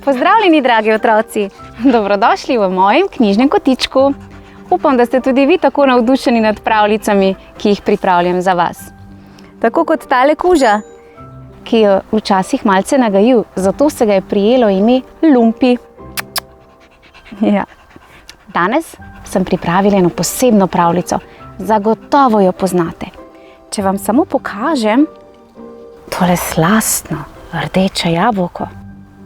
Pozdravljeni, dragi otroci! Dobrodošli v mojem knjižnem kotičku. Upam, da ste tudi vi tako navdušeni nad pravljicami, ki jih pripravljam za vas. Tako kot tale kuža, ki jo včasih malce nagajil, zato se ga je prijelo ime Lumpi. Ja. Danes sem pripravila eno posebno pravljico. Zagotovo jo poznate. Če vam samo pokažem tole slastno rdeče jabolko,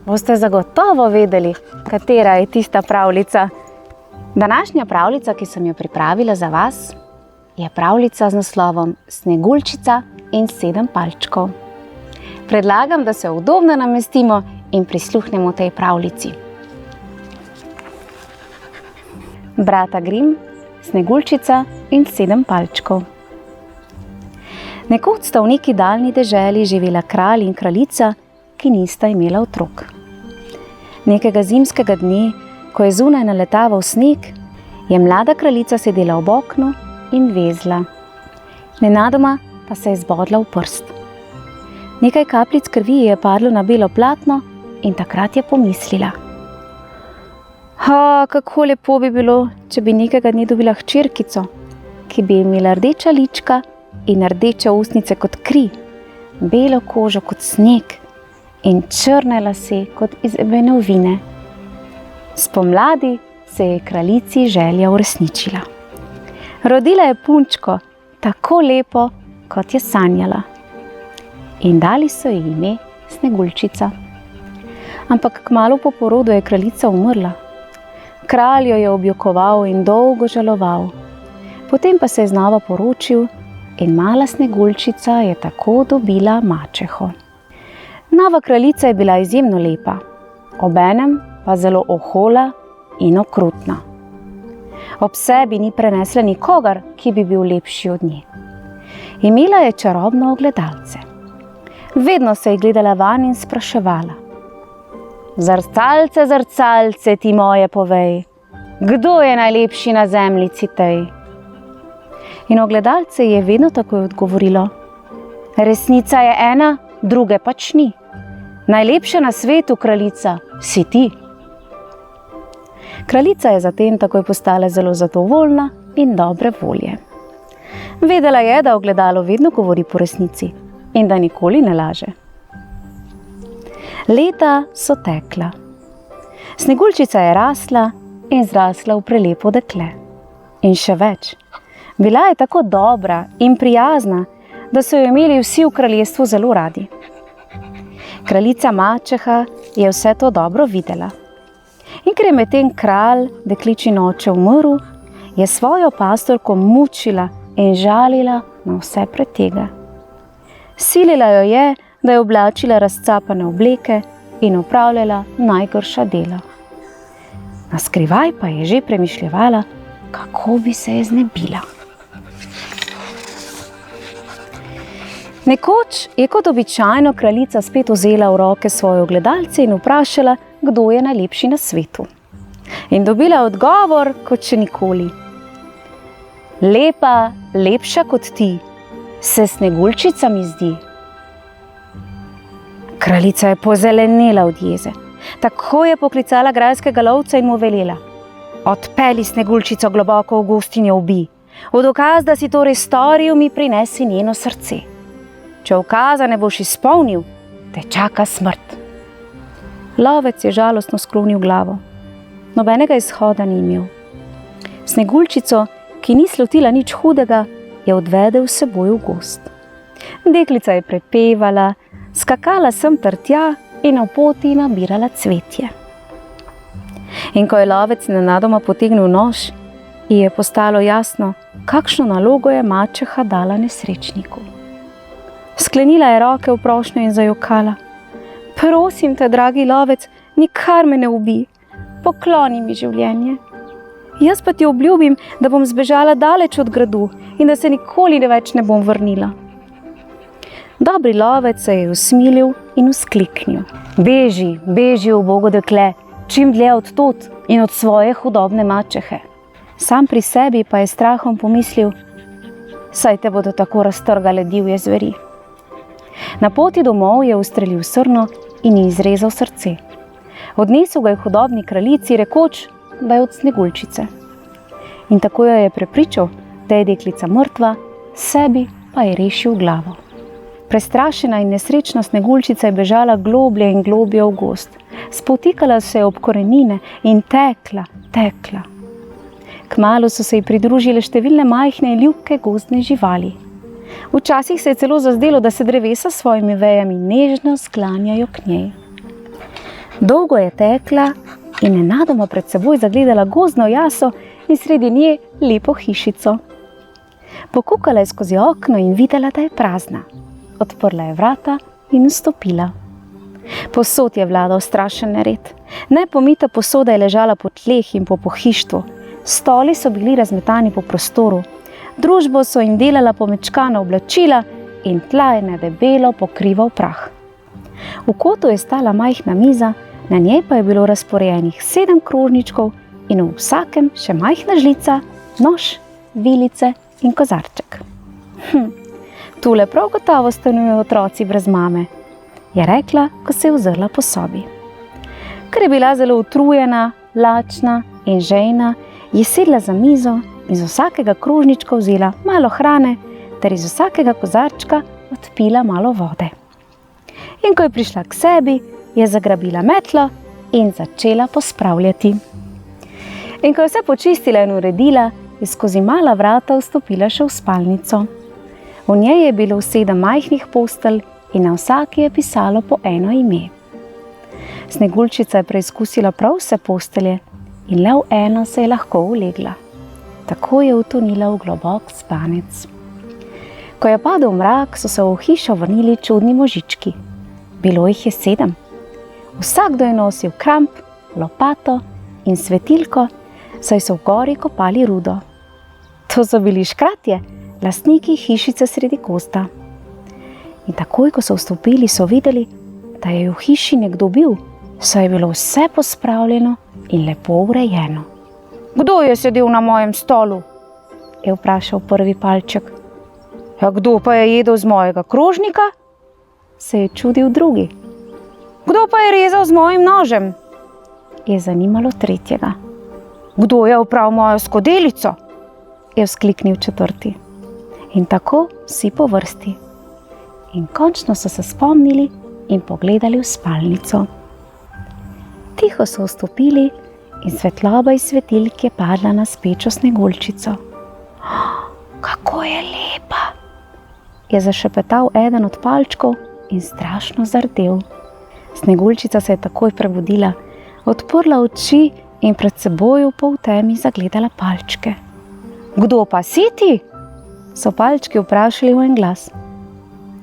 boste zagotovo vedeli, katera je tista pravljica. Današnja pravljica, ki sem jo pripravila za vas, je pravljica z naslovom Sneguljčica in 7 palčkov. Predlagam, da se udobno namestimo in prisluhnemo tej pravljici. Brata Grimm, Sneguljčica in 7 palčkov. Nekoč sta v neki daljni deželi živela kralj in kraljica, ki nista imela otrok. Nekega zimskega dne, ko je zunaj naletaval sneg, je mlada kraljica sedela ob oknu in vezla. Nenadoma pa se je zbodla v prst. Nekaj kapljic krvi je padlo na belo platno in takrat je pomislila: kako lepo bi bilo, če bi nekega dne dobila hčerkico, ki bi imela rdeča lička in rdeče ustnice kot kri, belo kožo kot sneg in črne lase kot iz ebenovine. Spomladi se je kraljici želja uresničila. Rodila je punčko, tako lepo, kot je sanjala. In dali so ji ime Sneguljčica. Ampak kmalu po porodu je kraljica umrla. Kralj jo je objokoval in dolgo žaloval. Potem pa se je znova poročil in mala Sneguljčica je tako dobila mačeho. Nova kraljica je bila izjemno lepa, obenem pa zelo ohola in okrutna. Ob sebi ni prenesla nikogar, ki bi bil lepši od nje. Imela je čarobno ogledalce. Vedno se je gledala van in spraševala: Zrcalce, zrcalce, ti moje povej, kdo je najlepši na zemljici tej? In ogledalce je vedno takoj odgovorilo: resnica je ena, druge pač ni. Najlepša na svetu, kraljica, si ti. Kraljica je zatem takoj postala zelo zadovoljna in dobre volje. Vedela je, da ogledalo vedno govori po resnici in da nikoli ne laže. Leta so tekla. Sneguljčica je rasla in zrasla v prelepo dekle. In še več, bila je tako dobra in prijazna, da so jo imeli vsi v kraljestvu zelo radi. Kraljica mačeha je vse to dobro videla. In ker je medtem kralj, dekličin oče, umrl, je svojo pastorko mučila in žalila na vse pretege. Silila jo je, da je oblačila razcapane obleke in opravljala najgrša dela. Naskrivaj pa je že premišljevala, kako bi se je znebila. Nekoč je kot običajno kraljica spet vzela v roke svoje ogledalce in vprašala, kdo je najlepši na svetu. In dobila odgovor kot še nikoli: lepa, lepša kot ti, se Sneguljčica mi zdi. Kraljica je pozelenela od jeze. Tako je poklicala grajskega lovca in mu velela: odpelji Sneguljčico globoko v gozd in jo ubij. V dokaz, da si to res storil, mi prinesi njeno srce. Če ukaza ne boš izpolnil, te čaka smrt. Lovec je žalostno sklonil glavo. Nobenega izhoda ni imel. Sneguljčico, ki ni slutila nič hudega, je odvedel s seboj v gozd. Deklica je prepevala, skakala sem ter tja in na poti nabirala cvetje. In ko je lovec nenadoma potegnil nož, ji je postalo jasno, kakšno nalogo je mačeha dala nesrečniku. Sklenila je roke v prošnjo in zajokala: prosim te, dragi lovec, nikar me ne ubij, pokloni mi življenje. Jaz pa ti obljubim, da bom zbežala daleč od gradu in da se nikoli več ne bom vrnila. Dobri lovec se je usmilil in vzkliknil: Beži, beži, ubogo dekle, čim dlje od tod in od svoje hudobne mačehe. Sam pri sebi pa je strahom pomislil: saj te bodo tako raztrgale divje zveri. Na poti domov je ustrelil srno in ji izrezal srce. Odnesel ga je hudobni kraljici, rekoč, da je od Sneguljčice. In tako jo je prepričal, da je deklica mrtva, sebi pa je rešil glavo. Prestrašena in nesrečna Sneguljčica je bežala globlje in globlje v gozd. Spotikala se je ob korenine in tekla. Kmalu so se ji pridružile številne majhne in ljubke gozdne živali. Včasih se je celo zazdelo, da se drevesa s svojimi vejami nežno sklanjajo k njej. Dolgo je tekla in nenadoma pred seboj zagledala gozdno jaso in sredi nje lepo hišico. Pokukala je skozi okno in videla, da je prazna. Odprla je vrata in vstopila. Povsod je vladal strašen nered. Nepomita posoda je ležala po tleh in po pohištvu. Stoli so bili razmetani po prostoru. Družbo so jim delala pomečkana oblačila in tla je nedebelo pokrival prah. V kotu je stala majhna miza, na njej pa je bilo razporejenih 7 krožničkov in v vsakem še majhna žlica, nož, vilice in kozarček. Tule prav gotovo stanujejo otroci brez mame, je rekla, ko se je ozrla po sobi. Ker je bila zelo utrujena, lačna in žejna, je sedla za mizo in iz vsakega krožnička vzela malo hrane ter iz vsakega kozarčka odpila malo vode. In ko je prišla k sebi, je zagrabila metlo in začela pospravljati. In ko je vse počistila in uredila, je skozi mala vrata vstopila še v spalnico. V njej je bilo 7 majhnih postelj in na vsaki je pisalo po eno ime. Sneguljčica je preizkusila prav vse postelje in le v eno se je lahko ulegla. Tako je utonila v globok spanec. Ko je padel mrak, so se v hišo vrnili čudni možički. Bilo jih je 7. Vsakdo je nosil kramp, lopato in svetilko, saj so v gori kopali rudo. To so bili škratje, lastniki hišice sredi gozda. In takoj, ko so vstopili, so videli, da je v hiši nekdo bil, saj je bilo vse pospravljeno in lepo urejeno. Kdo je sedel na mojem stolu? Je vprašal prvi palček. Ja, kdo pa je jedel z mojega krožnika? Se je čudil drugi. Kdo pa je rezal z mojim nožem? Je zanimalo tretjega. Kdo je opral mojo skodelico? Je vzkliknil četrti. In tako vsi po vrsti. In končno so se spomnili in pogledali v spalnico. Tiho so vstopili in svetloba iz svetilk je padla na spečo Sneguljčico. Kako je lepa, je zašepetal eden od palčkov in strašno zardel. Sneguljčica se je takoj prebudila, odprla oči in pred seboj v poltemi zagledala palčke. Kdo pa si ti? So palčki vprašali v en glas.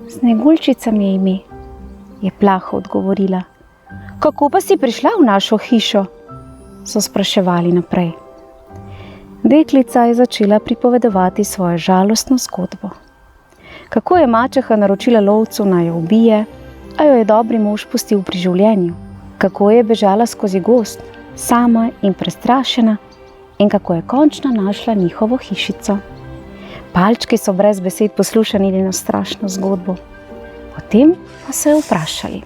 Sneguljčica mi je ime, je plaho odgovorila. Kako pa si prišla v našo hišo? So spraševali naprej. Deklica je začela pripovedovati svojo žalostno zgodbo. Kako je mačeha naročila lovcu, naj jo ubije, a jo je dobri mož pustil pri življenju. Kako je bežala skozi gozd, sama in prestrašena, in kako je končno našla njihovo hišico. Palčki so brez besed poslušali njeno strašno zgodbo. Potem pa so jo vprašali.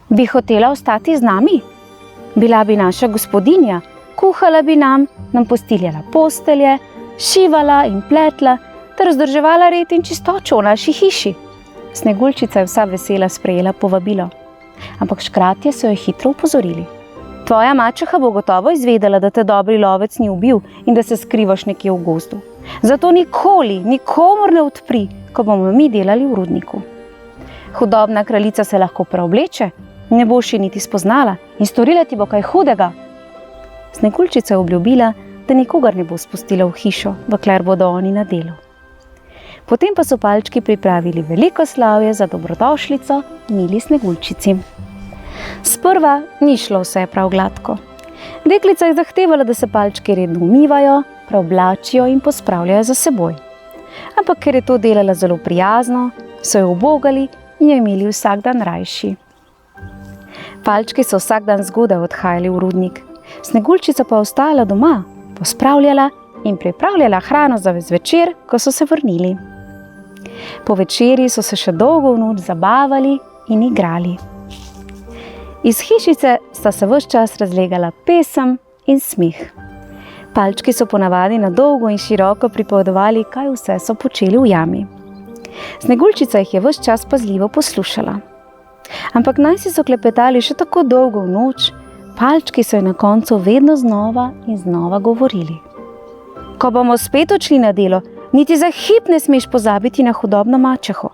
Bi hotela ostati z nami? Bila bi naša gospodinja, kuhala bi nam postiljala postelje, šivala in pletla ter vzdrževala red in čistočo v naši hiši. Sneguljčica je vsa vesela sprejela povabilo, ampak škratje so jo hitro upozorili. Tvoja mačeha bo gotovo izvedela, da te dobri lovec ni ubil in da se skrivaš nekje v gozdu. Zato nikoli, nikomur ne odpri, ko bomo mi delali v rudniku. Hudobna kraljica se lahko preobleče, ne boš ji niti spoznala in storila ti bo kaj hudega. Sneguljčica je obljubila, da nikogar ne bo spustila v hišo, dokler bodo oni na delu. Potem pa so palčki pripravili veliko slavje za dobrodošlico mili Sneguljčici. Sprva ni šlo vse prav gladko. Deklica je zahtevala, da se palčki redno umivajo, preoblačijo in pospravljajo za seboj. Ampak ker je to delala zelo prijazno, so jo ubogali in jo imeli vsak dan rajši. Palčki so vsak dan zgodaj odhajali v rudnik, Sneguljčica pa ostala doma, pospravljala in pripravljala hrano za zvečer, ko so se vrnili. Po večeri so se še dolgo v noč zabavali in igrali. Iz hišice sta se ves čas razlegala pesem in smeh. Palčki so ponavadi na dolgo in široko pripovedovali, kaj vse so počeli v jami. Sneguljčica jih je ves čas pazljivo poslušala. Ampak najsi so klepetali še tako dolgo v noč, palčki so ji na koncu vedno znova in znova govorili. Ko bomo spet odšli na delo, niti za hip ne smeš pozabiti na hudobno mačeho.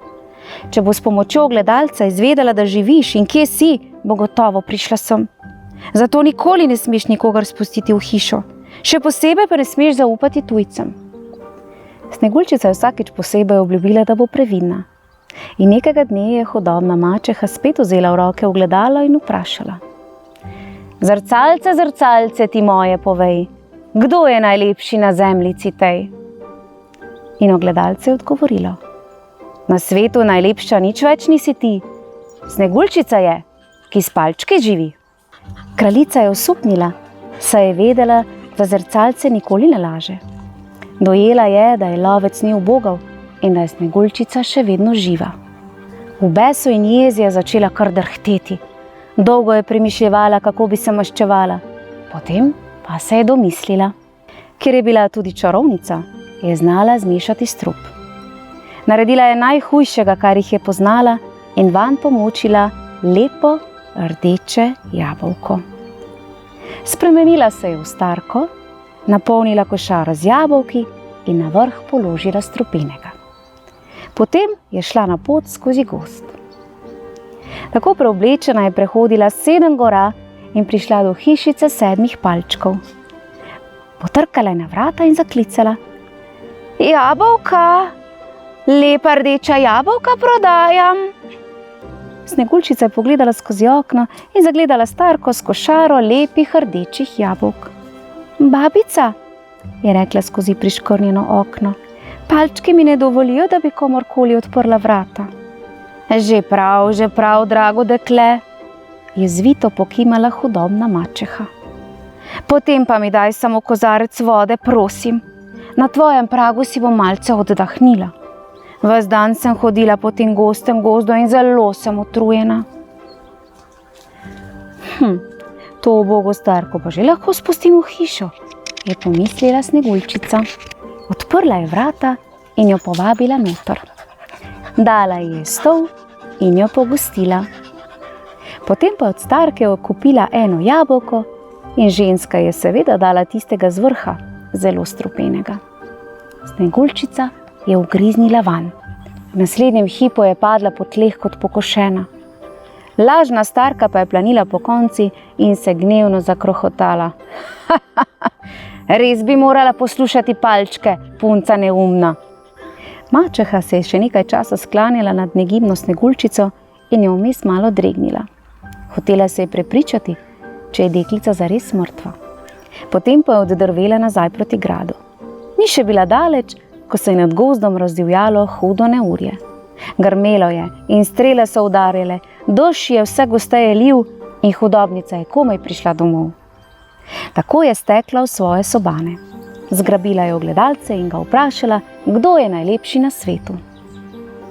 Če bo s pomočjo gledalca izvedela, da živiš in kje si, bo gotovo prišla sem. Zato nikoli ne smeš nikogar spustiti v hišo, še posebej pa ne smeš zaupati tujcem. Sneguljčica je vsakič posebej obljubila, da bo previdna. In nekega dne je hudobna mačeha spet vzela v roke ogledalo in vprašala. Zrcalce, zrcalce ti moje povej, kdo je najlepši na zemljici tej? In ogledalce je odgovorilo. Na svetu najlepša nič več nisi ti. Sneguljčica je, ki s palčki živi. Kraljica je osupnila, saj je vedela, da zrcalce nikoli ne laže. Dojela je, da je lovec ni ubogal in da je Sneguljčica še vedno živa. V besu in jezi je začela kar drhteti. Dolgo je premišljevala, kako bi se maščevala. Potem pa se je domislila. Ker je bila tudi čarovnica, je znala zmešati strup. Naredila je najhujšega, kar jih je poznala, in vanj pomočila lepo rdeče jabolko. Spremenila se je v starko, napolnila košaro z jabolki in na vrh položila strupenega. Potem je šla na pot skozi gozd. Tako preoblečena je prehodila 7 gora in prišla do hišice 7 palčkov. Potrkala je na vrata in zaklicala. Jabolka, lepa rdeča jabolka prodajam. Sneguljčica je pogledala skozi okno in zagledala starko s košaro lepih rdečih jabolk. Babica, je rekla skozi priškornjeno okno, palčki mi ne dovolijo, da bi komorkoli odprla vrata. Že prav, drago dekle, je zvito pokimala hudobna mačeha. Potem pa mi daj samo kozarec vode, prosim. Na tvojem pragu si bom malce oddahnila. Ves dan sem hodila po tem gostem gozdu in zelo sem utrujena. To ubogo starko pa že lahko spustim v hišo, je pomislila Sneguljčica. Odprla je vrata in jo povabila noter. Dala ji je stol in jo pogostila. Potem pa od starke odkupila 1 jabolko in ženska je seveda dala tistega z vrha, zelo strupenega. Sneguljčica je ugriznila vanj. V naslednjem hipu je padla po tleh kot pokošena. Lažna starka pa je planila po konci in se gnevno zakrohotala. Res bi morala poslušati palčke, punca neumna. Mačeha se je še nekaj časa sklanjala nad negibno Sneguljčico in jo vmes malo dregnila. Hotela se je prepričati, če je deklica zares mrtva. Potem pa je oddrvela nazaj proti gradu. Ni še bila daleč, ko se je nad gozdom razdivjalo hudo neurje. Grmelo je in strele so udarjale, dež je vse gosteje lil in hudobnica je komaj prišla domov. Tako je stekla v svoje sobane. Zgrabila je ogledalce in ga vprašala, kdo je najlepši na svetu.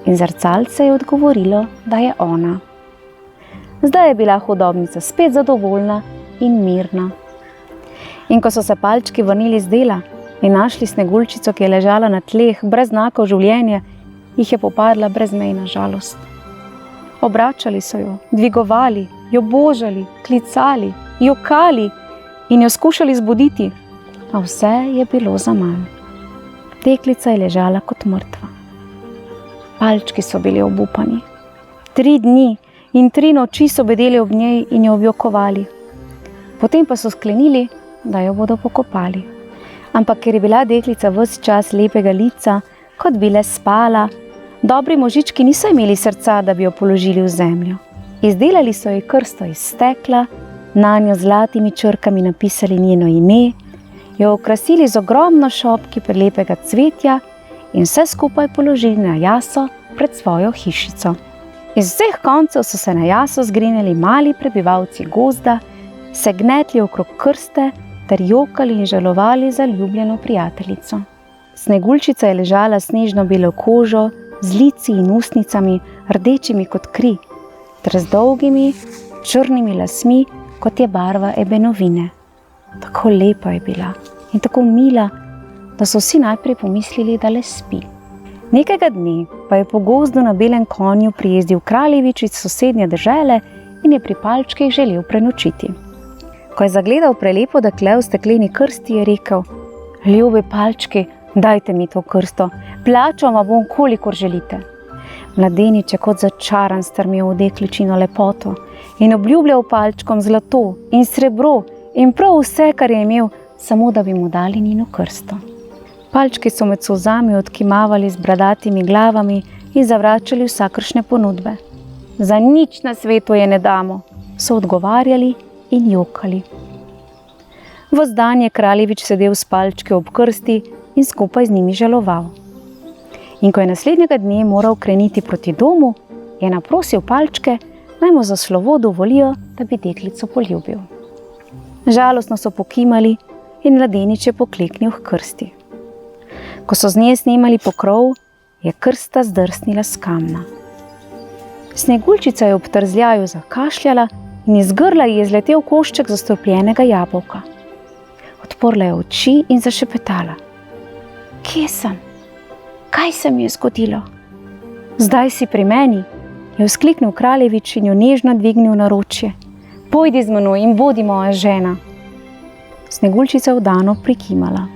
In zrcalce je odgovorilo, da je ona. Zdaj je bila hudobnica spet zadovoljna in mirna. In ko so se palčki vrnili z dela in našli Sneguljčico, ki je ležala na tleh brez znakov življenja, jih je popadla brezmejna žalost. Obračali so jo, dvigovali, jo božali, klicali, jokali in jo skušali zbuditi, a vse je bilo zaman. Deklica je ležala kot mrtva. Palčki so bili obupani. 3 dni in 3 noči so bedeli ob njej in jo objokovali. Potem pa so sklenili, da jo bodo pokopali. Ampak ker je bila deklica ves čas lepega lica, kot bi le spala, dobri možički niso imeli srca, da bi jo položili v zemljo. Izdelali so ji krsto iz stekla, nanjo z zlatimi črkami napisali njeno ime, jo okrasili z ogromno šopki prelepega cvetja in vse skupaj položili na jaso pred svojo hišico. Iz vseh koncev so se na jaso zgrinjali mali prebivalci gozda, se gnetli okrog krste ter jokali in žalovali za ljubljeno prijateljico. Sneguljčica je ležala snežno belo kožo, z lici in ustnicami, rdečimi kot kri, ter z dolgimi, črnimi lasmi, kot je barva ebenovine. Tako lepa je bila in tako mila, da so vsi najprej pomislili, da le spi. Nekega dne pa je po gozdu na belem konju prijezdil kraljevič iz sosednje dežele in je pri palčkih želel prenočiti. Ko je zagledal prelepo dekle v stekleni krsti, je rekel: "Ljubi palčki, dajte mi to krsto, plačal vam bom, kolikor želite." Mladenič je kot začaran strmel v dekličino lepoto in obljubljal palčkom zlato in srebro in prav vse, kar je imel, samo da bi mu dali njeno krsto. Palčki so med solzami odkimavali z bradatimi glavami in zavračali vsakršne ponudbe. "Za nič na svetu je ne damo," so odgovarjali in jokali. Ves dan je kraljevič sedel s palčki ob krsti in skupaj z njimi žaloval. In ko je naslednjega dne moral kreniti proti domu, je naprosil palčke, naj mu za slovo dovolijo, da bi deklico poljubil. Žalostno so pokimali in mladenič je pokleknil h krsti. Ko so z nje snemali pokrov, je krsta zdrsnila s kamna. Sneguljčica je ob trzljaju zakašljala in iz grla ji je zletel košček zastrupljenega jabolka. Odprla je oči in zašepetala: "Kje sem? Kaj se mi je zgodilo?" "Zdaj si pri meni," je vzkliknil kraljevič in jo nežno dvignil na naročje. "Pojdi z menoj in bodi moja žena." Sneguljčica vdano prikimala.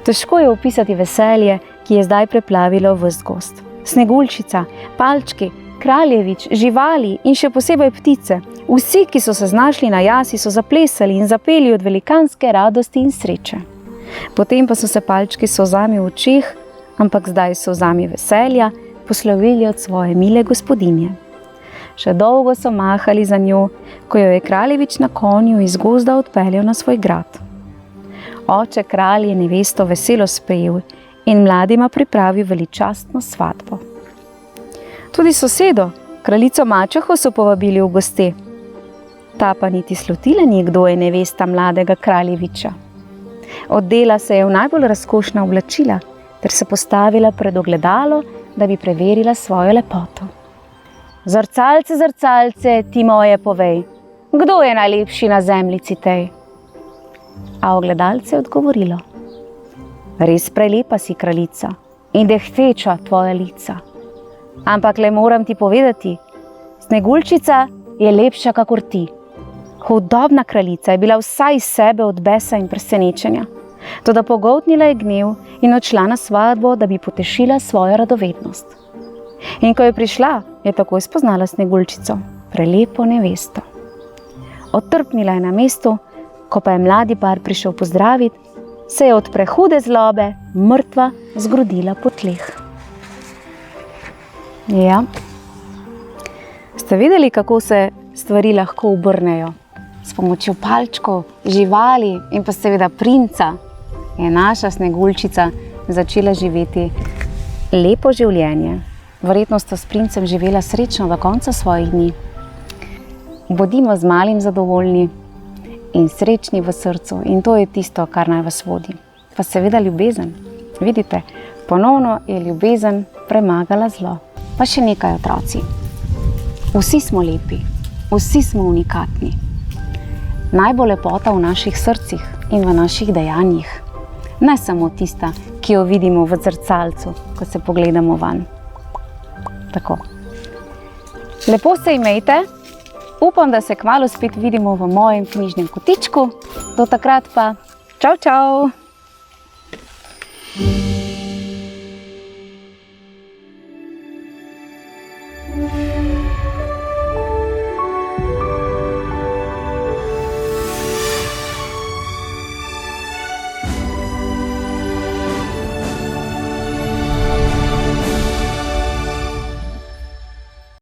Težko je opisati veselje, ki je zdaj preplavilo ves gozd. Sneguljčica, palčki, kraljevič, živali in še posebej ptice, vsi, ki so se znašli na jasi, so zaplesali in zapeli od velikanske radosti in sreče. Potem pa so se palčki s solzami v očeh, ampak zdaj s solzami veselja, poslovili od svoje mile gospodinje. Še dolgo so mahali za njo, ko jo je kraljevič na konju iz gozda odpeljal na svoj grad. Oče kralj je nevesto veselo sprejel in mladima pripravil veličastno svatbo. Tudi sosedo, kraljico mačeho, so povabili v goste. Ta pa niti slutila ni, kdo je nevesta mladega kraljeviča. Oddela se je v najbolj razkošna oblačila ter se postavila pred ogledalo, da bi preverila svojo lepoto. "Zrcalce, zrcalce, ti moje povej, kdo je najlepši na zemljici tej?" A ogledalce je odgovorilo: "Res prelepa si, kraljica, in dehteča tvoja lica. Ampak le moram ti povedati, Sneguljčica je lepša kakor ti." Hudobna kraljica je bila vsa iz sebe od besa in presenečenja, toda pogoltnila je gnev in odšla na svatbo, da bi potešila svojo radovednost. In ko je prišla, je takoj spoznala Sneguljčico, prelepo nevesto. Otrpnila je na mestu, ko pa je mladi par prišel pozdraviti, se je od prehude zlobe mrtva zgrudila po tleh. Ja, ste videli, kako se stvari lahko obrnejo? S pomočjo palčkov, živali in pa seveda princa je naša Sneguljčica začela živeti lepo življenje. Verjetno sta s princem živela srečno do konca svojih dni. Bodimo z malim zadovoljni in srečni v srcu, in to je tisto, kar naj vas vodi. Pa seveda ljubezen. Vidite, ponovno je ljubezen premagala zlo. Pa še nekaj, otroci. Vsi smo lepi, vsi smo unikatni. Naj bo lepota v naših srcih in v naših dejanjih. Ne samo tista, ki jo vidimo v zrcalcu, ko se pogledamo van. Tako. Lepo se imejte. Upam, da se kmalu spet vidimo v mojem knjižnem kotičku. Do takrat pa čau, čau!